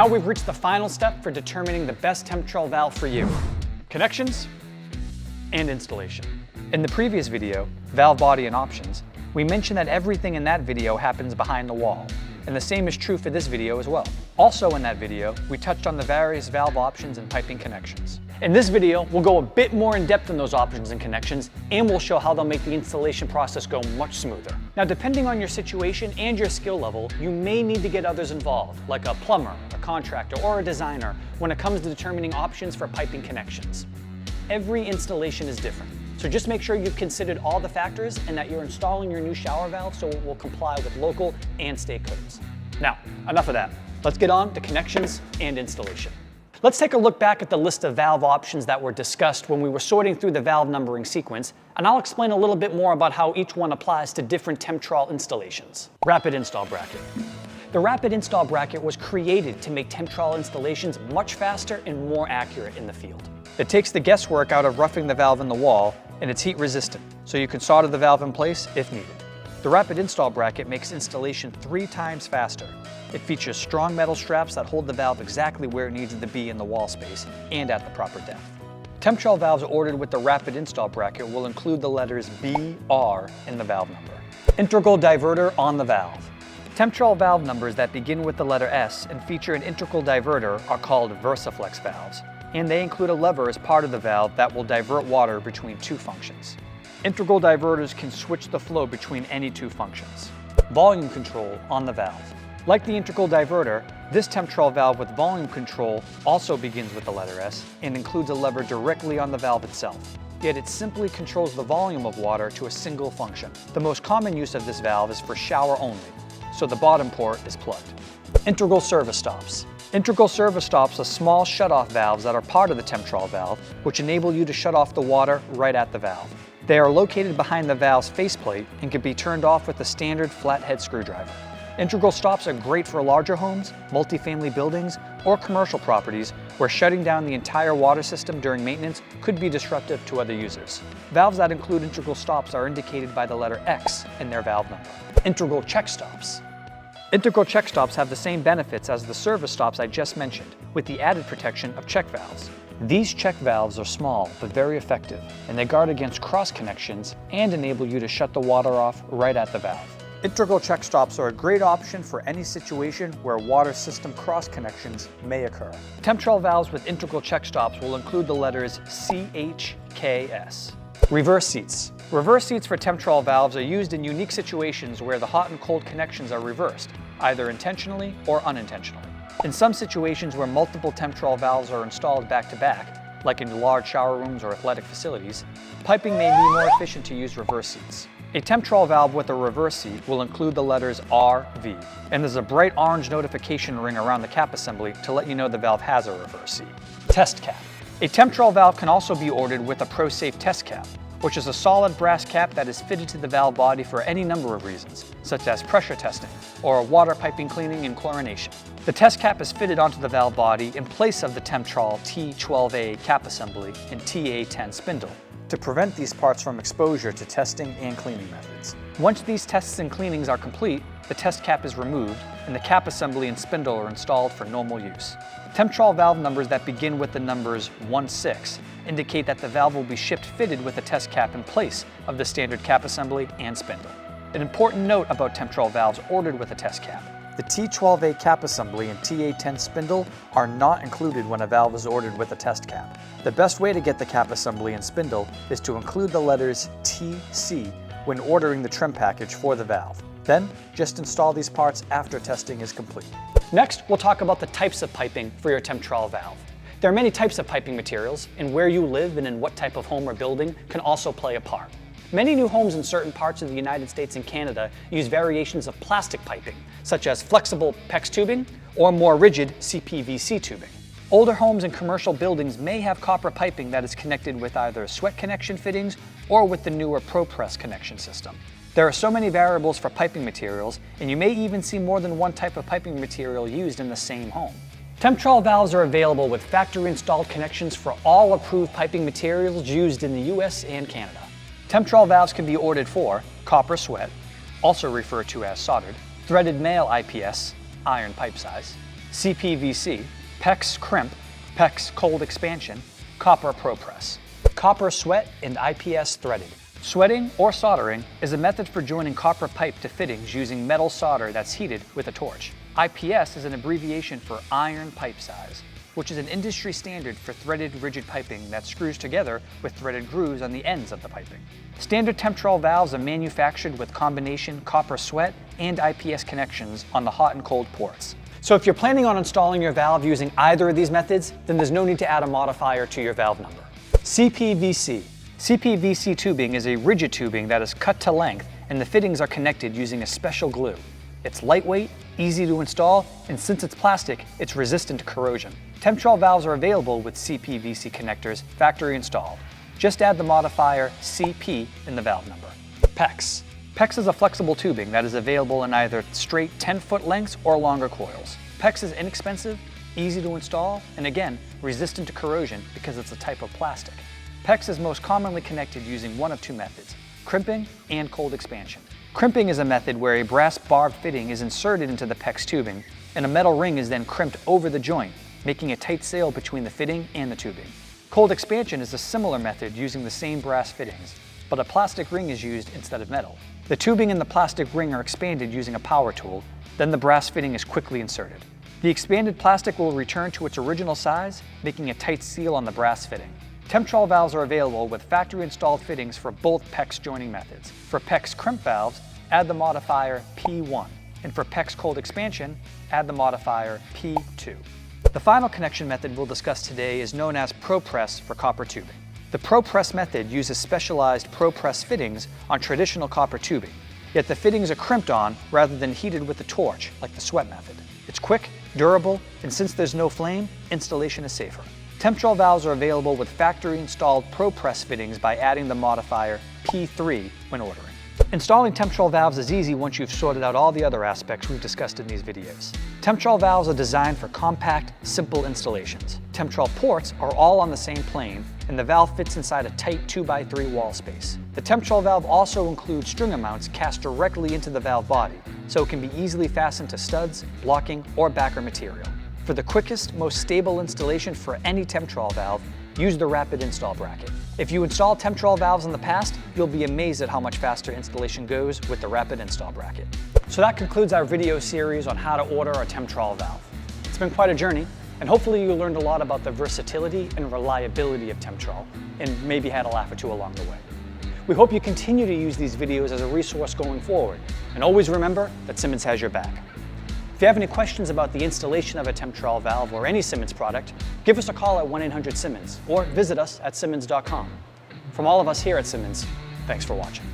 Now we've reached the final step for determining the best Temptrol valve for you: connections and installation. In the previous video, Valve Body and Options, we mentioned that everything in that video happens behind the wall, and the same is true for this video as well. Also in that video, we touched on the various valve options and piping connections. In this video, we'll go a bit more in depth on those options and connections, and we'll show how they'll make the installation process go much smoother. Now, depending on your situation and your skill level, you may need to get others involved, like a plumber, a contractor, or a designer, when it comes to determining options for piping connections. Every installation is different, so just make sure you've considered all the factors and that you're installing your new shower valve so it will comply with local and state codes. Now, enough of that. Let's get on to connections and installation. Let's take a look back at the list of valve options that were discussed when we were sorting through the valve numbering sequence, and I'll explain a little bit more about how each one applies to different Temptrol installations. Rapid install bracket. The rapid install bracket was created to make Temptrol installations much faster and more accurate in the field. It takes the guesswork out of roughing the valve in the wall, and it's heat resistant, so you can solder the valve in place if needed. The rapid install bracket makes installation 3 times faster. It features strong metal straps that hold the valve exactly where it needs it to be in the wall space and at the proper depth. Temptrol valves ordered with the rapid install bracket will include the letters B, R in the valve number. Integral diverter on the valve. Temptrol valve numbers that begin with the letter S and feature an integral diverter are called VersaFlex valves, and they include a lever as part of the valve that will divert water between 2 functions. Integral diverters can switch the flow between any 2 functions. Volume control on the valve. Like the integral diverter, this Temptrol valve with volume control also begins with the letter S and includes a lever directly on the valve itself. Yet it simply controls the volume of water to a single function. The most common use of this valve is for shower only, so the bottom port is plugged. Integral service stops. Integral service stops are small shutoff valves that are part of the Temptrol valve, which enable you to shut off the water right at the valve. They are located behind the valve's faceplate and can be turned off with a standard flathead screwdriver. Integral stops are great for larger homes, multifamily buildings, or commercial properties where shutting down the entire water system during maintenance could be disruptive to other users. Valves that include integral stops are indicated by the letter X in their valve number. Integral check stops. Integral check stops have the same benefits as the service stops I just mentioned, with the added protection of check valves. These check valves are small but very effective, and they guard against cross connections and enable you to shut the water off right at the valve. Integral check stops are a great option for any situation where water system cross connections may occur. Temptrol valves with integral check stops will include the letters CHKS. Reverse seats. Reverse seats for Temptrol valves are used in unique situations where the hot and cold connections are reversed, either intentionally or unintentionally. In some situations where multiple Temptrol valves are installed back-to-back, like in large shower rooms or athletic facilities, piping may be more efficient to use reverse seats. A Temptrol valve with a reverse seat will include the letters RV, and there's a bright orange notification ring around the cap assembly to let you know the valve has a reverse seat. Test cap. A Temptrol valve can also be ordered with a ProSafe test cap, which is a solid brass cap that is fitted to the valve body for any number of reasons, such as pressure testing or water piping cleaning and chlorination. The test cap is fitted onto the valve body in place of the Temptrol T12A cap assembly and TA10 spindle to prevent these parts from exposure to testing and cleaning methods. Once these tests and cleanings are complete, the test cap is removed and the cap assembly and spindle are installed for normal use. Temptrol valve numbers that begin with the numbers 16 indicate that the valve will be shipped fitted with a test cap in place of the standard cap assembly and spindle. An important note about Temptrol valves ordered with a test cap: the T12A cap assembly and TA10 spindle are not included when a valve is ordered with a test cap. The best way to get the cap assembly and spindle is to include the letters TC when ordering the trim package for the valve. Then, just install these parts after testing is complete. Next, we'll talk about the types of piping for your Temptrol valve. There are many types of piping materials, and where you live and in what type of home or building can also play a part. Many new homes in certain parts of the United States and Canada use variations of plastic piping, such as flexible PEX tubing or more rigid CPVC tubing. Older homes and commercial buildings may have copper piping that is connected with either sweat connection fittings or with the newer ProPress connection system. There are so many variables for piping materials, and you may even see more than one type of piping material used in the same home. Temptrol valves are available with factory-installed connections for all approved piping materials used in the US and Canada. Temptrol valves can be ordered for copper sweat, also referred to as soldered, threaded male IPS, iron pipe size, CPVC, PEX Crimp, PEX Cold Expansion, copper ProPress, copper sweat, and IPS threaded. Sweating or soldering is a method for joining copper pipe to fittings using metal solder that's heated with a torch. IPS is an abbreviation for iron pipe size, which is an industry standard for threaded rigid piping that screws together with threaded grooves on the ends of the piping. Standard Temptrol valves are manufactured with combination copper sweat and IPS connections on the hot and cold ports. So if you're planning on installing your valve using either of these methods, then there's no need to add a modifier to your valve number. CPVC. CPVC tubing is a rigid tubing that is cut to length, and the fittings are connected using a special glue. It's lightweight, easy to install, and since it's plastic, it's resistant to corrosion. Temptrol valves are available with CPVC connectors, factory installed. Just add the modifier CP in the valve number. PEX. PEX is a flexible tubing that is available in either straight 10-foot lengths or longer coils. PEX is inexpensive, easy to install, and again, resistant to corrosion because it's a type of plastic. PEX is most commonly connected using one of two methods, crimping and cold expansion. Crimping is a method where a brass barbed fitting is inserted into the PEX tubing, and a metal ring is then crimped over the joint, making a tight seal between the fitting and the tubing. Cold expansion is a similar method using the same brass fittings, but a plastic ring is used instead of metal. The tubing and the plastic ring are expanded using a power tool, then the brass fitting is quickly inserted. The expanded plastic will return to its original size, making a tight seal on the brass fitting. Temptrol valves are available with factory-installed fittings for both PEX joining methods. For PEX crimp valves, add the modifier P1, and for PEX cold expansion, add the modifier P2. The final connection method we'll discuss today is known as ProPress for copper tubing. The ProPress method uses specialized ProPress fittings on traditional copper tubing, yet the fittings are crimped on rather than heated with a torch like the sweat method. It's quick, durable, and since there's no flame, installation is safer. Temptrol valves are available with factory-installed ProPress fittings by adding the modifier P3 when ordering. Installing Temptrol valves is easy once you've sorted out all the other aspects we've discussed in these videos. Temptrol valves are designed for compact, simple installations. Temptrol ports are all on the same plane, and the valve fits inside a tight 2x3 wall space. The Temptrol valve also includes stringer mounts cast directly into the valve body, so it can be easily fastened to studs, blocking, or backer material. For the quickest, most stable installation for any Temptrol valve, use the rapid install bracket. If you installed Temptrol valves in the past, you'll be amazed at how much faster installation goes with the rapid install bracket. So that concludes our video series on how to order a Temptrol valve. It's been quite a journey, and hopefully you learned a lot about the versatility and reliability of Temptrol, and maybe had a laugh or two along the way. We hope you continue to use these videos as a resource going forward, and always remember that Symmons has your back. If you have any questions about the installation of a Temptrol valve or any Symmons product, give us a call at 1-800-SYMMONS or visit us at Symmons.com. From all of us here at Symmons, thanks for watching.